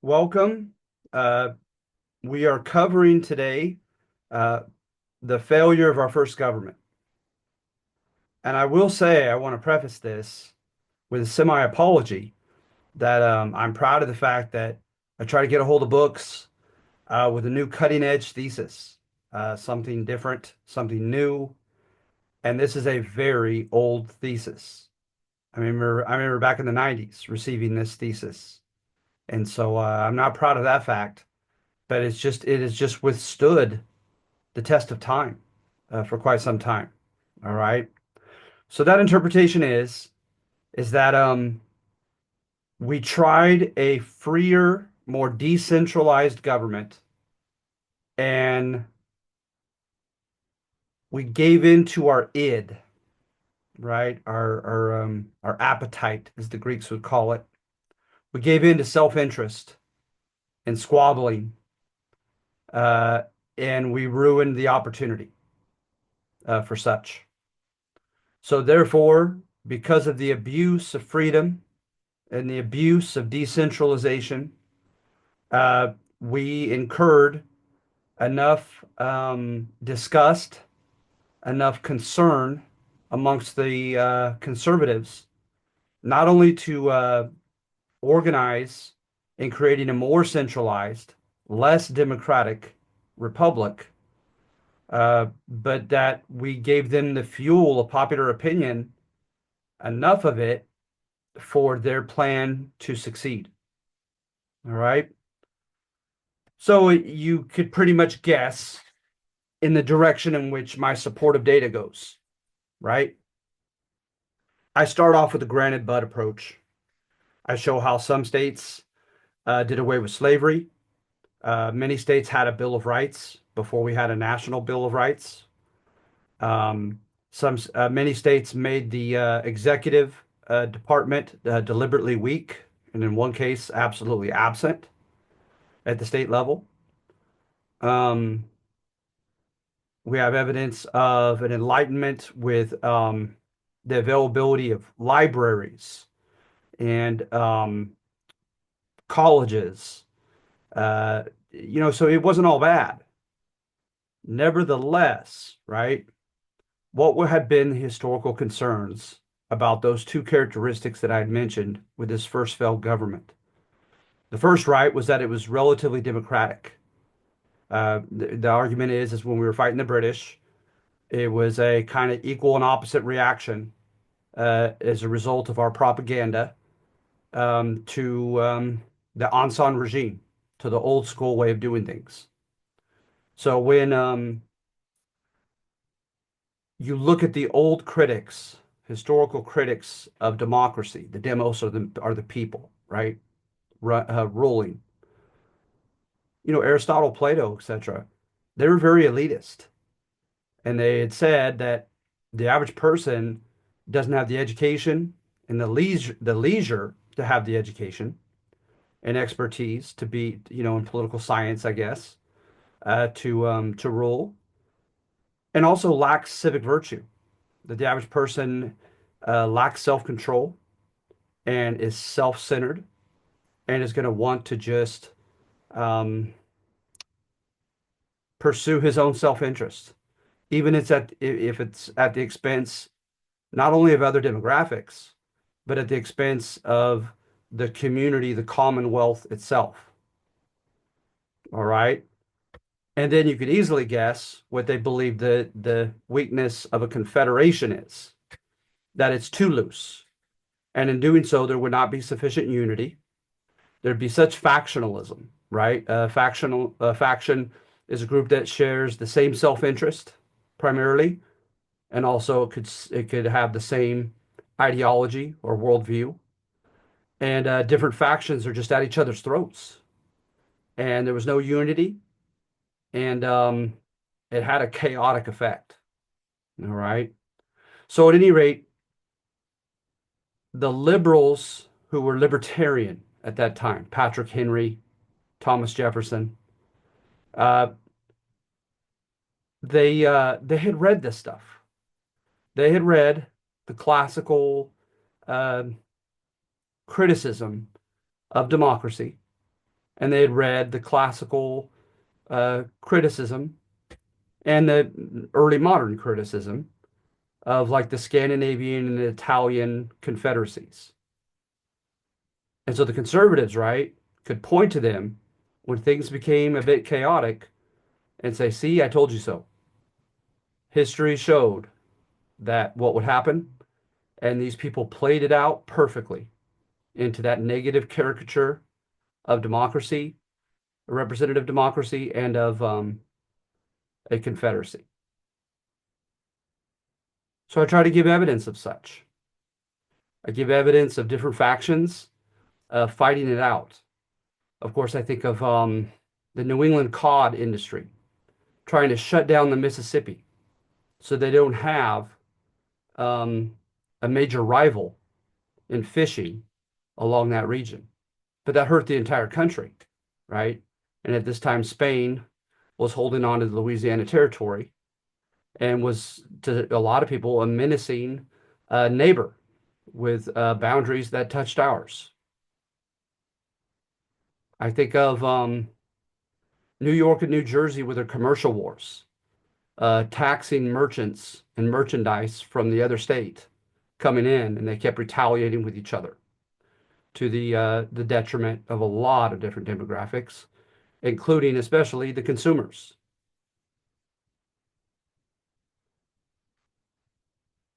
Welcome. Uh, we are covering today uh, the failure of our first government. And I will say, I want to preface this with a semi-apology that I'm proud of the fact that I try to get a hold of books with a new cutting edge thesis, something different, something new. And this is a very old thesis. I remember back in the 90s receiving this thesis. And so I'm not proud of that fact, but it has just withstood the test of time for quite some time. All right. So that interpretation is that we tried a freer, more decentralized government, and we gave in to our id, right? Our appetite, as the Greeks would call it. We gave in to self-interest and squabbling, uh, and we ruined the opportunity for such. So therefore, because of the abuse of freedom and the abuse of decentralization, we incurred enough disgust, enough concern amongst the conservatives, not only to organize in creating a more centralized, less democratic republic, but that we gave them the fuel of popular opinion, enough of it for their plan to succeed. All right. So you could pretty much guess in the direction in which my supportive data goes, right? I start off with a granted but approach. I show how some states did away with slavery. Many states had a Bill of Rights before we had a national Bill of Rights. Um, many states made the executive department deliberately weak, and in one case, absolutely absent at the state level. Um, we have evidence of an enlightenment with the availability of libraries and colleges. So it wasn't all bad. Nevertheless, right, what would have been the historical concerns about those two characteristics that I had mentioned with this first failed government? The first right was that it was relatively democratic. The argument is when we were fighting the British, it was a kind of equal and opposite reaction as a result of our propaganda to the Aung regime, to the old school way of doing things. So when you look at the old critics, historical critics of democracy, the demos are the people, right? Ruling. Aristotle, Plato, etc. They were very elitist, and they had said that the average person doesn't have the education and the leisure to have the education and expertise to be, in political science, I guess, to rule, and also lacks civic virtue. That the average person lacks self-control and is self-centered and is going to want to just um, pursue his own self-interest, even if it's at the expense not only of other demographics, but at the expense of the community, the commonwealth itself. All right. And then you could easily guess what they believe the weakness of a confederation is, that it's too loose. And in doing so, there would not be sufficient unity. There'd be such factionalism, right? Faction is a group that shares the same self-interest primarily, and also it could have the same ideology or worldview. And different factions are just at each other's throats. And there was no unity, and it had a chaotic effect. All right. So at any rate, the liberals who were libertarian at that time, Patrick Henry, Thomas Jefferson, uh, they had read this stuff. They had read the classical uh, criticism of democracy, and they had read the classical criticism and the early modern criticism of like the Scandinavian and the Italian confederacies. And so the conservatives, right, could point to them when things became a bit chaotic and say, see, I told you so. History showed that what would happen, and these people played it out perfectly into that negative caricature of democracy, representative democracy, and of a confederacy. So I try to give evidence of such. I give evidence of different factions fighting it out. Of course, I think of the New England cod industry trying to shut down the Mississippi so they don't have um, a major rival in fishing along that region. But that hurt the entire country, right? And at this time, Spain was holding on to the Louisiana Territory and was, to a lot of people, a menacing neighbor with boundaries that touched ours. I think of New York and New Jersey with their commercial wars, taxing merchants and merchandise from the other state coming in, and they kept retaliating with each other to the detriment of a lot of different demographics, including especially the consumers.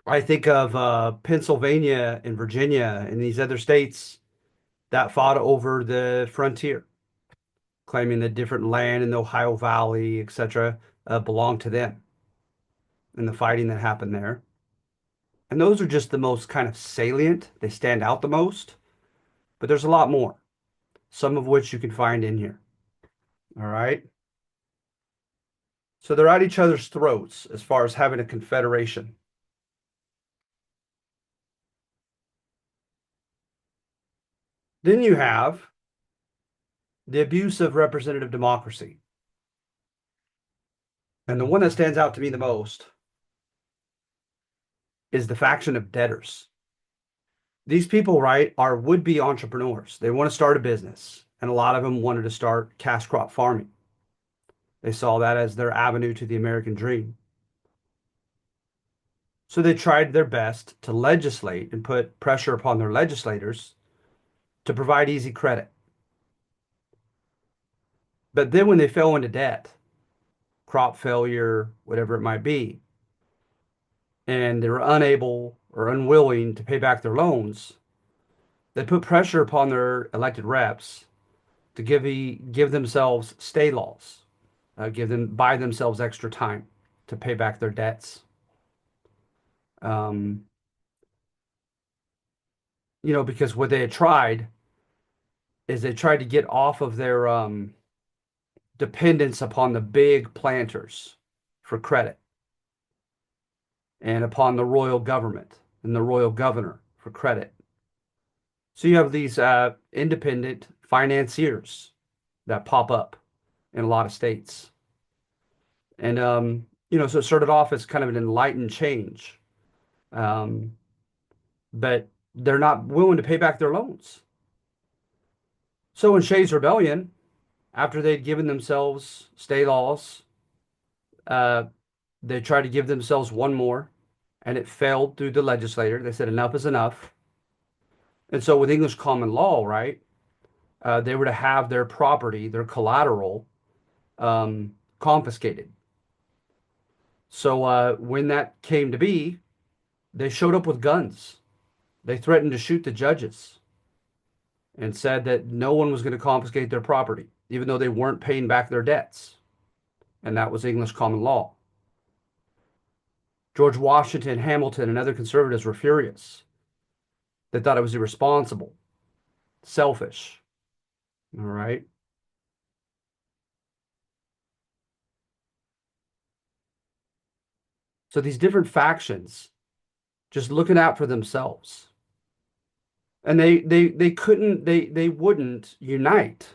I think of Pennsylvania and Virginia and these other states that fought over the frontier, claiming that different land in the Ohio Valley, etc., belonged to them and the fighting that happened there. And those are just the most kind of salient. They stand out the most, but there's a lot more, some of which you can find in here. All right. So they're at each other's throats as far as having a confederation. Then you have the abuse of representative democracy. And the one that stands out to me the most is the faction of debtors. These people, right, are would-be entrepreneurs. They want to start a business, and a lot of them wanted to start cash crop farming. They saw that as their avenue to the American dream. So they tried their best to legislate and put pressure upon their legislators to provide easy credit. But then when they fell into debt, crop failure, whatever it might be, and they were unable or unwilling to pay back their loans, they put pressure upon their elected reps to give themselves stay laws, buy themselves extra time to pay back their debts. Um, because what they had tried is they tried to get off of their dependence upon the big planters for credit and upon the royal government and the royal governor for credit. So you have these independent financiers that pop up in a lot of states. And, so it started off as kind of an enlightened change. Um, but they're not willing to pay back their loans. So in Shays' Rebellion, after they'd given themselves stay laws, uh, they tried to give themselves one more, and it failed through the legislature. They said enough is enough. And so with English common law, right, they were to have their property, their collateral, confiscated. So when that came to be, they showed up with guns. They threatened to shoot the judges and said that no one was going to confiscate their property, even though they weren't paying back their debts. And that was English common law. George Washington, Hamilton, and other conservatives were furious. They thought it was irresponsible, selfish. All right. So these different factions just looking out for themselves. And they couldn't they wouldn't unite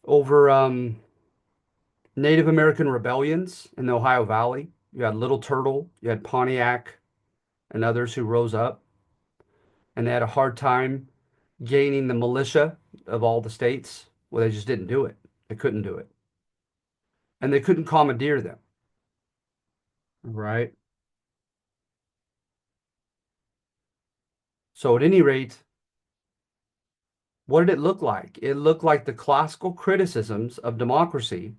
over Native American rebellions in the Ohio Valley. You had Little Turtle, you had Pontiac, and others who rose up, and they had a hard time gaining the militia of all the states. Well, they just didn't do it. They couldn't do it. And they couldn't commandeer them, right? So at any rate, what did it look like? It looked like the classical criticisms of democracy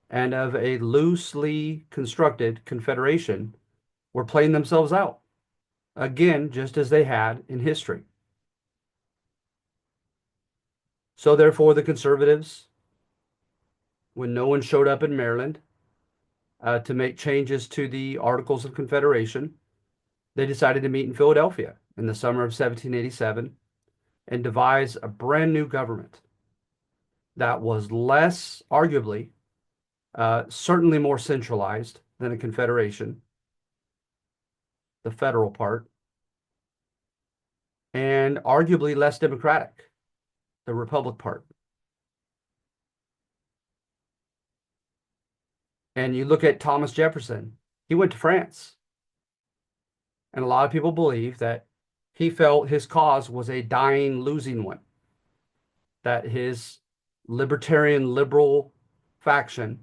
and of a loosely constructed confederation were playing themselves out. Again, just as they had in history. So therefore, the conservatives, when no one showed up in Maryland to make changes to the Articles of Confederation, they decided to meet in Philadelphia in the summer of 1787 and devise a brand new government that was less, arguably, certainly more centralized than a confederation, the federal part, and arguably less democratic, the republic part. And you look at Thomas Jefferson, he went to France. And a lot of people believe that he felt his cause was a dying, losing one, that his libertarian liberal faction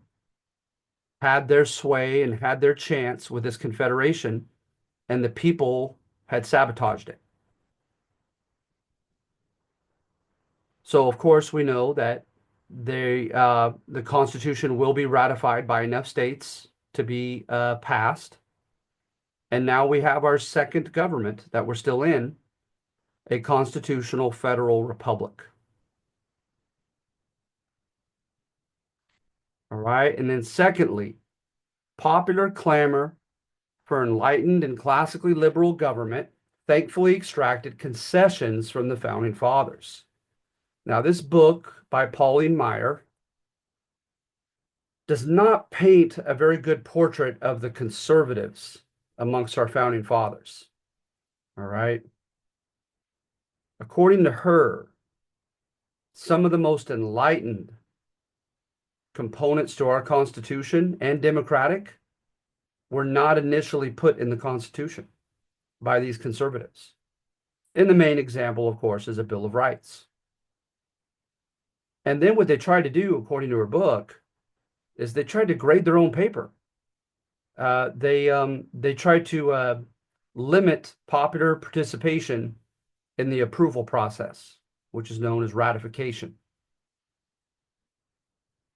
had their sway and had their chance with this confederation, and the people had sabotaged it. So, of course, we know that the Constitution will be ratified by enough states to be passed. And now we have our second government that we're still in, a constitutional federal republic. All right. And then secondly, popular clamor for enlightened and classically liberal government thankfully extracted concessions from the founding fathers. Now, this book by Pauline Maier does not paint a very good portrait of the conservatives amongst our founding fathers. All right. According to her, some of the most enlightened components to our Constitution and democratic were not initially put in the Constitution by these conservatives. And the main example, of course, is a Bill of Rights. And then what they tried to do, according to her book, is they tried to grade their own paper. They tried to limit popular participation in the approval process, which is known as ratification.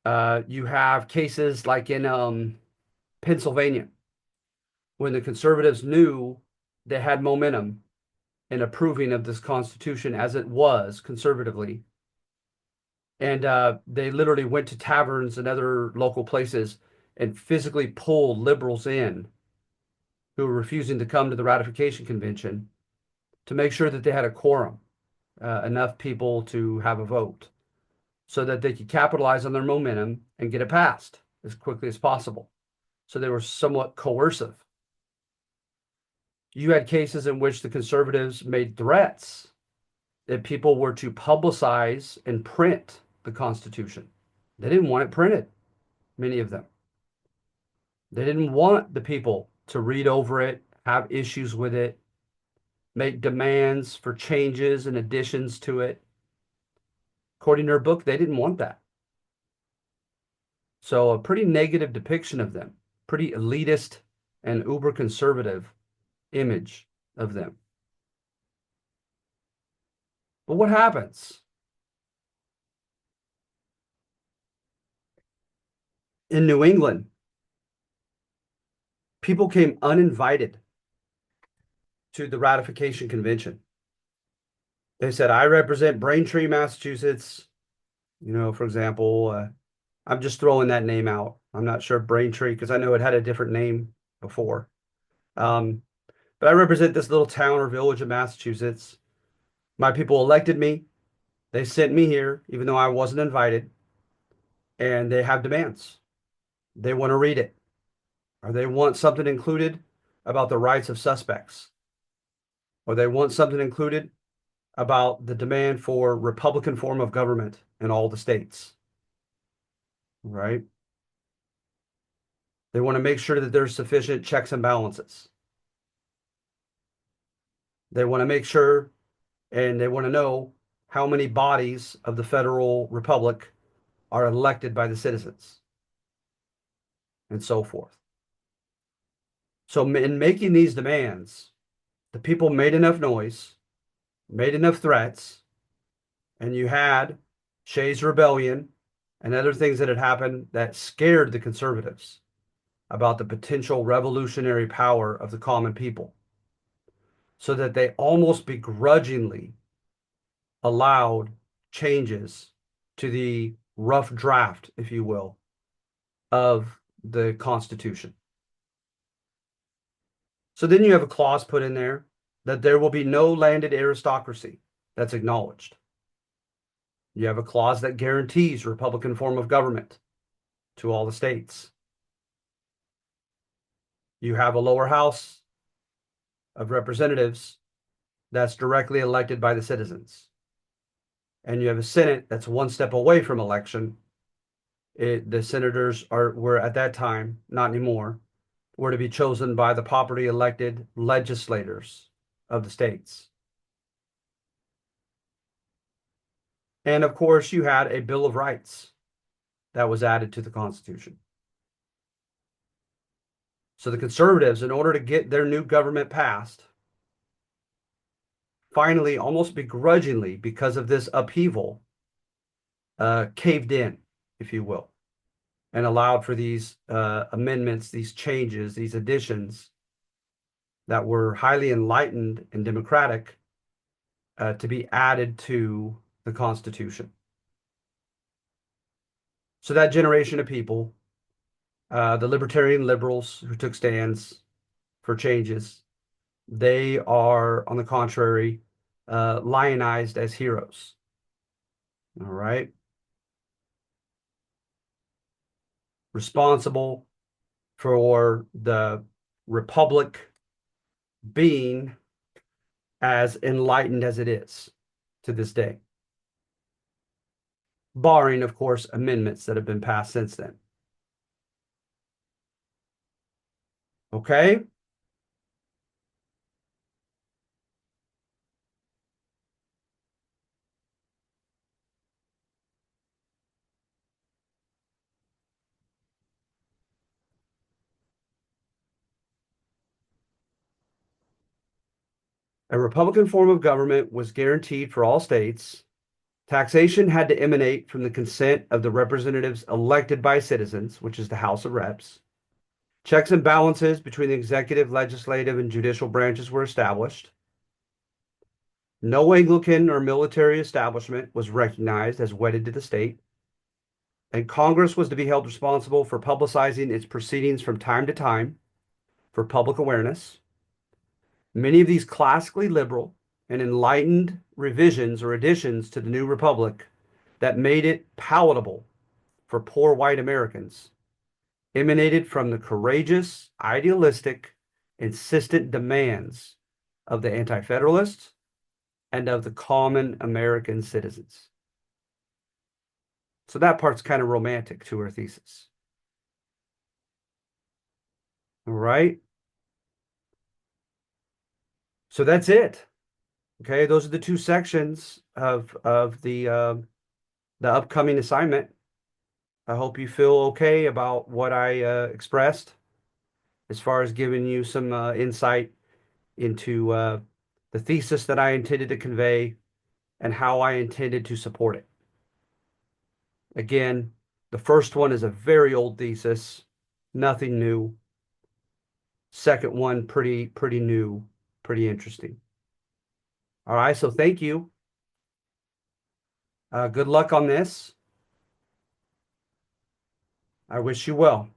You have cases like in Pennsylvania, when the conservatives knew they had momentum in approving of this Constitution as it was conservatively. And they literally went to taverns and other local places and physically pulled liberals in who were refusing to come to the ratification convention to make sure that they had a quorum, enough people to have a vote, so that they could capitalize on their momentum and get it passed as quickly as possible. So they were somewhat coercive. You had cases in which the conservatives made threats that people were to publicize and print the Constitution. They didn't want it printed, many of them. They didn't want the people to read over it, have issues with it, make demands for changes and additions to it. According to her book, they didn't want that. So a pretty negative depiction of them, pretty elitist and uber conservative image of them. But what happens? In New England, people came uninvited to the ratification convention. They said, I represent Braintree, Massachusetts. You know, for example, I'm just throwing that name out. I'm not sure Braintree because I know it had a different name before. But I represent this little town or village of Massachusetts. My people elected me. They sent me here, even though I wasn't invited. And they have demands. They want to read it, or they want something included about the rights of suspects, or they want something included about the demand for Republican form of government in all the states, right? They want to make sure that there's sufficient checks and balances. They want to make sure, and they want to know how many bodies of the federal republic are elected by the citizens, and so forth. So in making these demands, the people made enough noise, made enough threats, and you had Shays' Rebellion and other things that had happened that scared the conservatives about the potential revolutionary power of the common people, so that they almost begrudgingly allowed changes to the rough draft, if you will, of the Constitution. So then you have a clause put in there that there will be no landed aristocracy. That's acknowledged. You have a clause that guarantees Republican form of government to all the states. You have a lower house of representatives that's directly elected by the citizens. And you have a Senate that's one step away from election. The senators were at that time, not anymore, were to be chosen by the properly elected legislators of the states. And of course, you had a Bill of Rights that was added to the Constitution. So the conservatives, in order to get their new government passed, finally, almost begrudgingly, because of this upheaval, caved in, if you will, and allowed for these amendments, these changes, these additions that were highly enlightened and democratic to be added to the Constitution. So that generation of people, the libertarian liberals who took stands for changes, they are, on the contrary, lionized as heroes. All right. Responsible for the republic being as enlightened as it is to this day, barring, of course, amendments that have been passed since then. Okay? A Republican form of government was guaranteed for all states. Taxation had to emanate from the consent of the representatives elected by citizens, which is the House of Reps. Checks and balances between the executive, legislative, and judicial branches were established. No Anglican or military establishment was recognized as wedded to the state. And Congress was to be held responsible for publicizing its proceedings from time to time for public awareness. Many of these classically liberal and enlightened revisions or additions to the new republic that made it palatable for poor white Americans emanated from the courageous, idealistic, insistent demands of the Anti-Federalists and of the common American citizens. So that part's kind of romantic to her thesis. All right. So that's it. Okay, those are the two sections of the upcoming assignment. I hope you feel okay about what I expressed as far as giving you some insight into the thesis that I intended to convey and how I intended to support it. Again, the first one is a very old thesis, nothing new. Second one, pretty new, pretty interesting. All right, so thank you. Good luck on this. I wish you well.